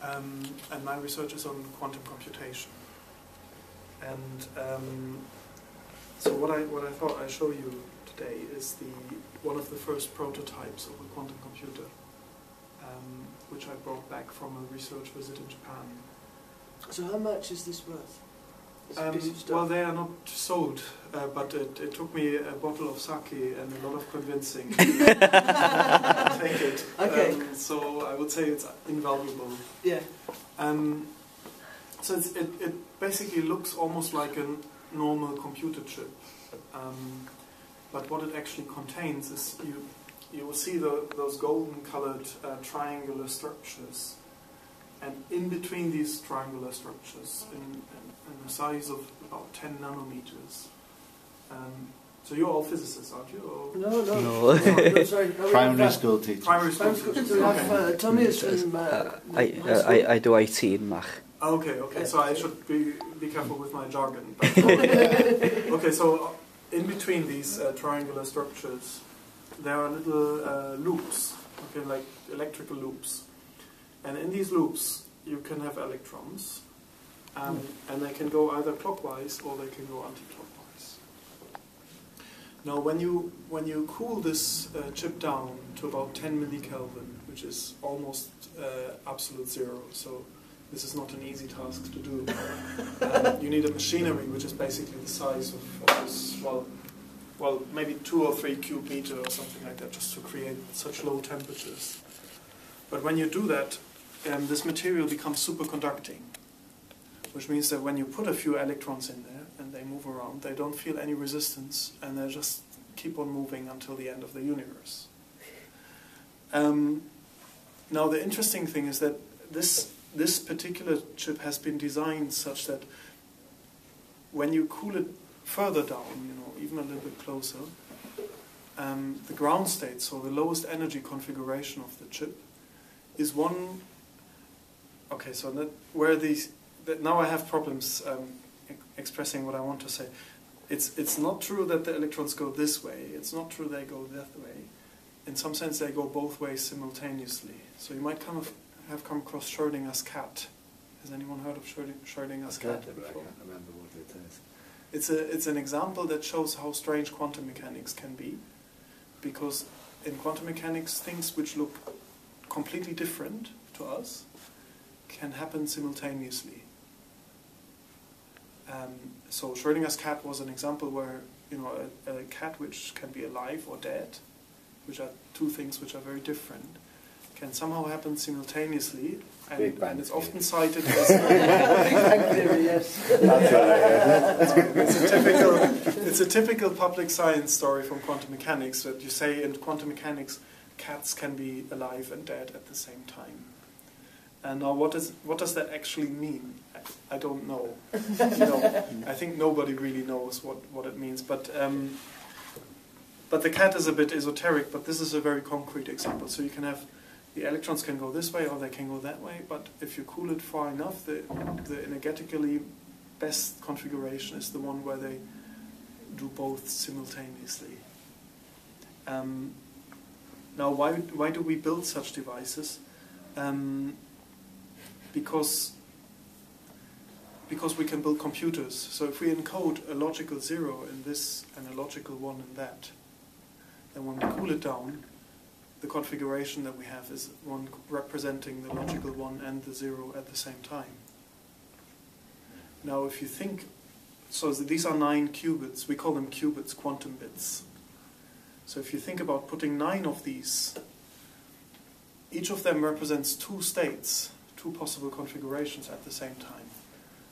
and my research is on quantum computation. And so what I thought I'd show you today is one of the first prototypes of a quantum computer, which I brought back from a research visit in Japan. So how much is this worth? Well, they are not sold, but it took me a bottle of sake and a lot of convincing to take it. Okay. So I would say it's invaluable. Yeah. So it basically looks almost like a normal computer chip, but what it actually contains is you will see those golden-colored triangular structures, and in between these triangular structures, in the size of about 10 nanometers. So you're all physicists, aren't you? Or? No. No. No, sorry. No, Primary school teachers. Primary school teachers. teachers. Okay. Tommy is from I do IT in Mach. Okay. So I should be careful with my jargon. But okay, so in between these triangular structures, there are little loops, okay, like electrical loops. And in these loops, you can have electrons, and they can go either clockwise or they can go anti-clockwise. Now, when you cool this chip down to about 10 millikelvin, which is almost absolute zero, so this is not an easy task to do. You need a machinery which is basically the size of this, well, maybe 2 or 3 cubic meter or something like that, just to create such low temperatures. But when you do that, this material becomes superconducting, which means that when you put a few electrons in there and they move around, they don't feel any resistance, and they just keep on moving until the end of the universe. Now, the interesting thing is that this particular chip has been designed such that when you cool it further down, even a little bit closer, the ground state, so the lowest energy configuration of the chip, is one. Okay, so now I have problems expressing what I want to say. It's not true that the electrons go this way. It's not true they go that way. In some sense, they go both ways simultaneously. So you might have come across Schrödinger's cat. Has anyone heard of Schrödinger's cat before? I can't remember what it is. It's an example that shows how strange quantum mechanics can be, because in quantum mechanics, things which look completely different to us can happen simultaneously. So Schrödinger's cat was an example where a cat which can be alive or dead, which are two things which are very different, can somehow happen simultaneously, and it's often cited as Big Bang Theory, yes. It's a typical public science story from quantum mechanics, that you say in quantum mechanics cats can be alive and dead at the same time. And now what does that actually mean? I don't know. I think nobody really knows what it means, but the cat is a bit esoteric, but this is a very concrete example. So you can have the electrons can go this way or they can go that way, but if you cool it far enough, the energetically best configuration is the one where they do both simultaneously. Now, why do we build such devices? Because we can build computers. So if we encode a logical 0 in this and a logical 1 in that, then when we cool it down, the configuration that we have is one representing the logical 1 and the 0 at the same time. Now, if you think, so these are 9 qubits. We call them qubits, quantum bits. So if you think about putting 9 of these, each of them represents 2 states, 2 possible configurations at the same time.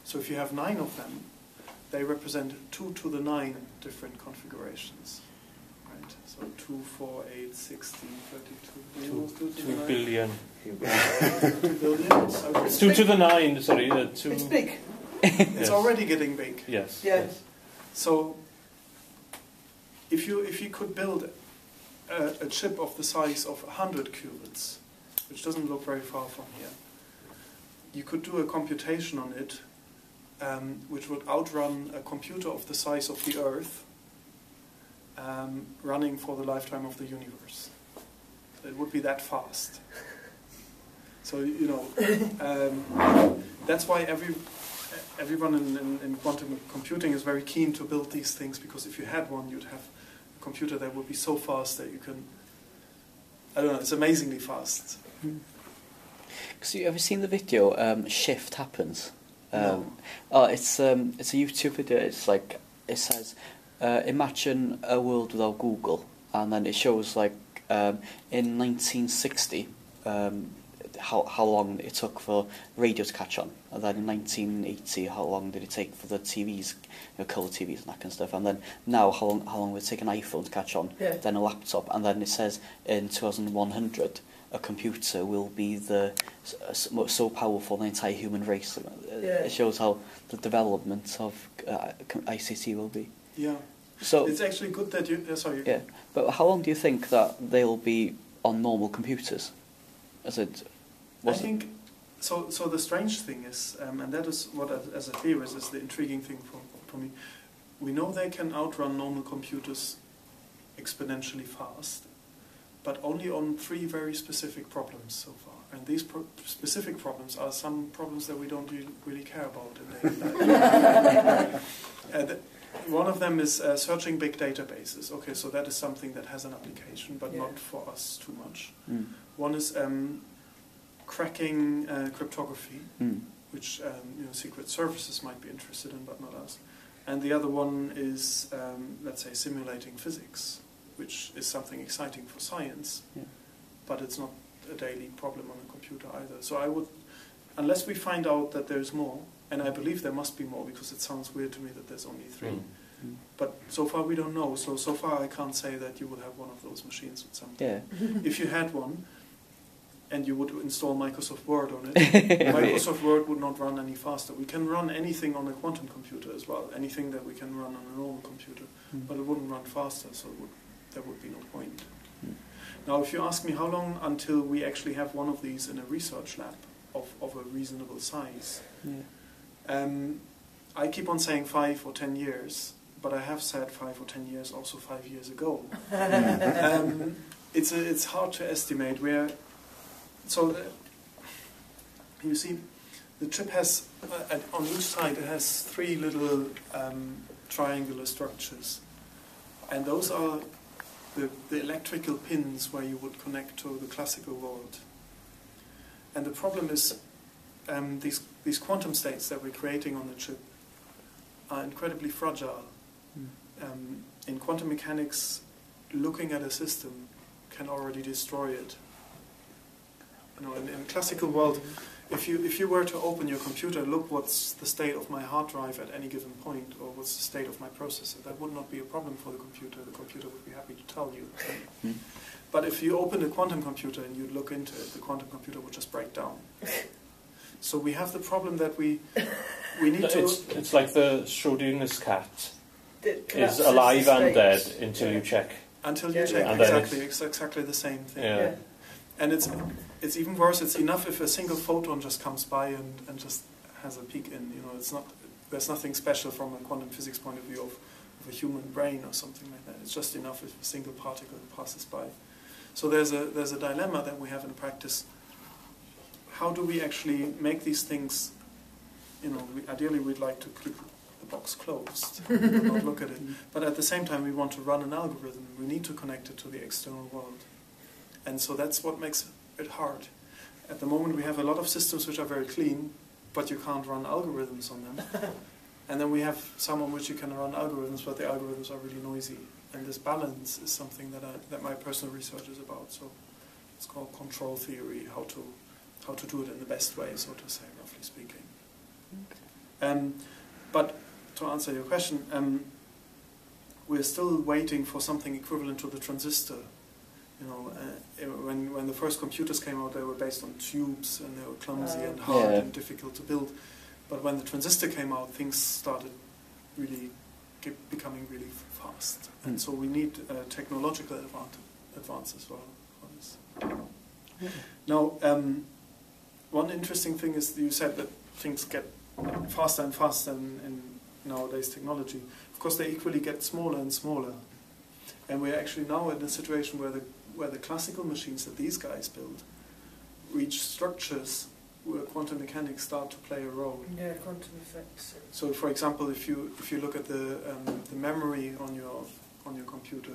So if you have 9 of them, they represent 2 to the 9 different configurations. Right? So 2, 4, 8, 16, 32. 2 billion. 2 billion? Okay. It's 2 to the 9, sorry. 2. It's big. It's already getting big. Yes. Yes. So if you could build a chip of the size of 100 qubits, which doesn't look very far from here, you could do a computation on it which would outrun a computer of the size of the Earth running for the lifetime of the universe. It would be that fast. So that's why everyone in quantum computing is very keen to build these things, because if you had one, you'd have a computer that would be so fast that you can. I don't know. It's amazingly fast. So you ever seen the video Shift Happens? No. Oh, it's a YouTube video. It's like, it says, imagine a world without Google, and then it shows like in 1960 how long it took for radio to catch on, and then in 1980 how long did it take for the TVs, colour TVs and that kind of stuff, and then now how long would it take an iPhone to catch on, then a laptop, and then it says in 2100 a computer will be so powerful the entire human race. It shows how the development of ICT will be. Yeah. So it's actually good that you. Sorry. Yeah, but how long do you think that they'll be on normal computers? I think so. The strange thing is, and that is what, as a theorist, is the intriguing thing for me. We know they can outrun normal computers exponentially fast, but only on 3 very specific problems so far. And these specific problems are some problems that we don't really care about in daily life. One of them is searching big databases. Okay, so that is something that has an application, but not for us too much. One is cracking cryptography, which secret services might be interested in, but not us. And the other one is, let's say, simulating physics, which is something exciting for science, but it's not a daily problem on a computer either. So I would, unless we find out that there's more, and I believe there must be more, because it sounds weird to me that there's only 3. But so far we don't know. So far I can't say that you would have one of those machines with something. Yeah. If you had one, and you would install Microsoft Word on it, Microsoft Word would not run any faster. We can run anything on a quantum computer as well, anything that we can run on a normal computer, but it wouldn't run faster, so there would be no point. Now, if you ask me how long until we actually have one of these in a research lab of a reasonable size, I keep on saying 5 or 10 years, but I have said 5 or 10 years also 5 years ago. It's hard to estimate where. So you see, the chip has on each side it has 3 little triangular structures, and those are the electrical pins where you would connect to the classical world. And the problem is these quantum states that we're creating on the chip are incredibly fragile. In quantum mechanics, looking at a system can already destroy it. In classical world, if you were to open your computer, look what's the state of my hard drive at any given point, or what's the state of my processor, that would not be a problem for the computer. The computer would be happy to tell you. But if you open a quantum computer and you look into it, the quantum computer would just break down. So we have the problem that we need to. It's like the Schrodinger's cat is alive and dead until you check. Until you check, and exactly. It's exactly the same thing. Yeah. And it's even worse. It's enough if a single photon just comes by and just has a peek in. It's not. There's nothing special from a quantum physics point of view of a human brain or something like that. It's just enough if a single particle passes by. So there's a dilemma that we have in practice. How do we actually make these things? Ideally we'd like to keep the box closed, not look at it. But at the same time, we want to run an algorithm. We need to connect it to the external world. And so that's what makes it hard. At the moment, we have a lot of systems which are very clean, but you can't run algorithms on them. And then we have some on which you can run algorithms, but the algorithms are really noisy. And this balance is something that my personal research is about. So it's called control theory, how to do it in the best way, so to say, roughly speaking. Okay. But to answer your question, we're still waiting for something equivalent to the transistor. When the first computers came out, they were based on tubes, and they were clumsy and hard and difficult to build. But when the transistor came out, things started really becoming really fast. And so we need technological advance as well for this. Now, one interesting thing is you said that things get faster and faster in nowadays technology. Of course, they equally get smaller and smaller. And we're actually now in a situation where the classical machines that these guys build reach structures where quantum mechanics start to play a role. Yeah, quantum effects. So, for example, if you look at the memory on your computer,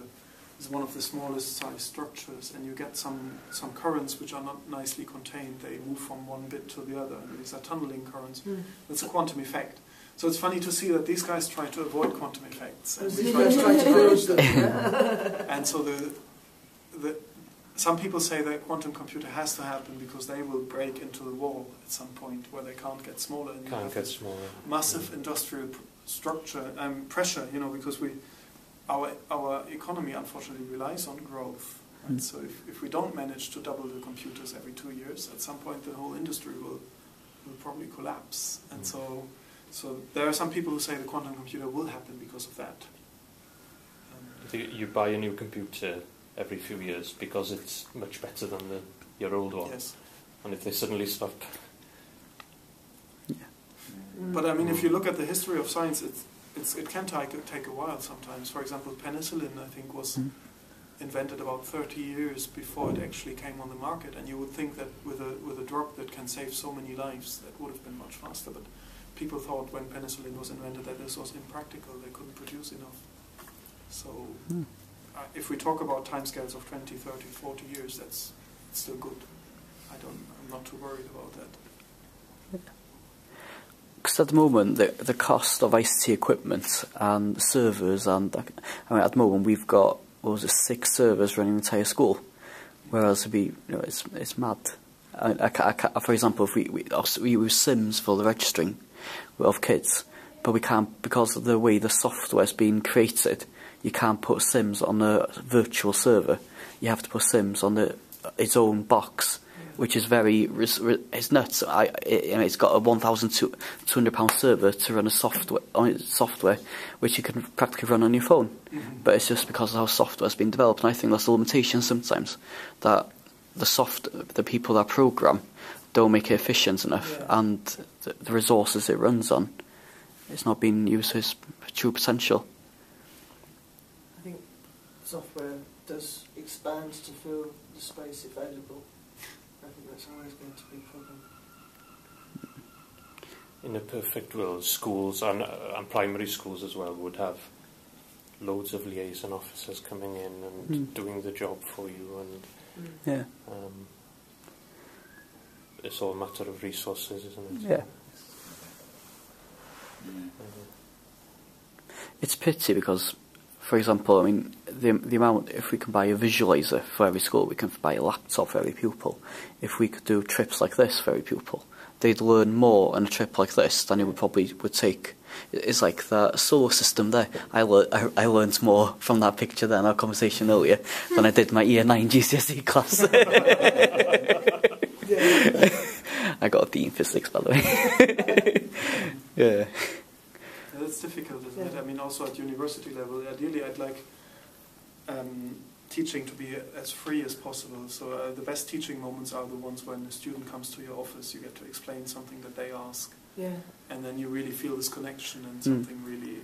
is one of the smallest size structures, and you get some currents which are not nicely contained. They move from one bit to the other, and these are tunneling currents. That's a quantum effect. So it's funny to see that these guys try to avoid quantum effects, and we try to close them. And so some people say that a quantum computer has to happen because they will break into the wall at some point where they can't get smaller. And massive industrial structure pressure, because our economy unfortunately relies on growth. Right? So if we don't manage to double the computers every 2 years, at some point the whole industry will probably collapse. And so there are some people who say the quantum computer will happen because of that. You buy a new computer every few years because it's much better than your old one. Yes. And if they suddenly stop... Yeah. But I mean, if you look at the history of science, it can take a while sometimes. For example, penicillin, I think, was invented about 30 years before it actually came on the market, and you would think that with a drug that can save so many lives, that would have been much faster. But people thought when penicillin was invented that this was impractical; they couldn't produce enough. So, if we talk about timescales of 20, 30, 40 years, that's still good. I'm not too worried about that. Because at the moment, the cost of ICT equipment and servers, and at the moment we've got 6 servers running the entire school, whereas it'd be it's mad. For example, if we use Sims for the registering of kids, but we can't, because of the way the software's been created. You can't put Sims on a virtual server. You have to put Sims on its own box, which is it's nuts. It's got a £1,200 server to run a software, which you can practically run on your phone. But it's just because of how software's been developed, and I think that's the limitation sometimes, that the people that program don't make it efficient enough, and the resources it runs on, it's not being used to its true potential. Software does expand to fill the space available. I think that's always going to be a problem. In a perfect world, schools and primary schools as well would have loads of liaison officers coming in and doing the job for you, and it's all a matter of resources, isn't it? Yeah. It's a pity because, for example, I mean, the amount, if we can buy a visualizer for every school, we can buy a laptop for every pupil. If we could do trips like this for every pupil, they'd learn more on a trip like this than it would take. It's like the solar system there. I learned more from that picture than our conversation earlier than I did my Year 9 GCSE class. I got a D in physics, by the way. Yeah. That's difficult, isn't it? I mean, also at university level, ideally I'd like teaching to be as free as possible. So the best teaching moments are the ones when the student comes to your office, you get to explain something that they ask. Yeah. And then you really feel this connection and something really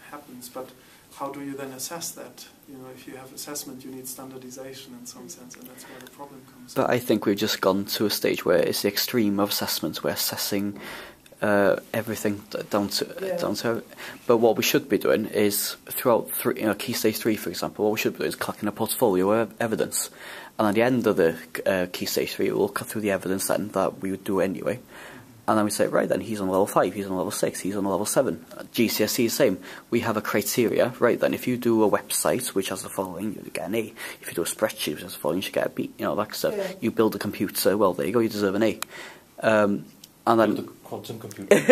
happens. But how do you then assess that? If you have assessment, you need standardization in some sense, and that's where the problem comes. But I think we've just gone to a stage where it's the extreme of assessment. We're assessing everything down to. But what we should be doing is throughout Key Stage 3, for example, what we should be doing is collecting a portfolio of evidence, and at the end of the Key Stage 3, we'll cut through the evidence then that we would do anyway. And then we say, right then, he's on level 5, he's on level 6, he's on level 7. GCSE is the same. We have a criteria, right then, if you do a website which has the following, you get an A. If you do a spreadsheet which has the following, you should get a B. That stuff. Yeah. You build a computer, well, there you go, you deserve an A. And then... the quantum computer. Should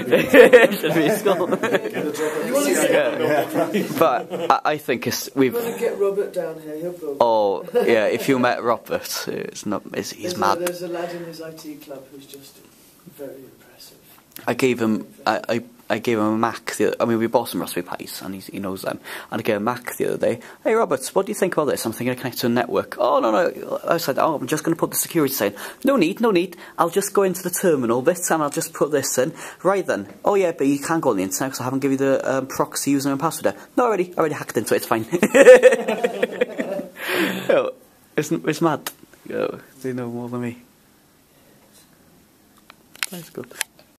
be Ysgol. But I think we've... You want to get Robert down here, he'll build. Oh, yeah, if you met Robert, he's mad. There's a lad in his IT club who's just very impressive. I gave him a Mac. We bought some Raspberry Pis, and he knows them. And I gave him a Mac the other day. Hey, Robert, what do you think about this? I'm thinking I connect to a network. Oh, no. I said, I'm just going to put the security saying, no need. I'll just go into the terminal bit, and I'll just put this in. Right then. Oh, yeah, but you can't go on the internet because I haven't given you the proxy username and password there. No, I already hacked into it. It's fine. It's mad. Go. They know more than me. That's good.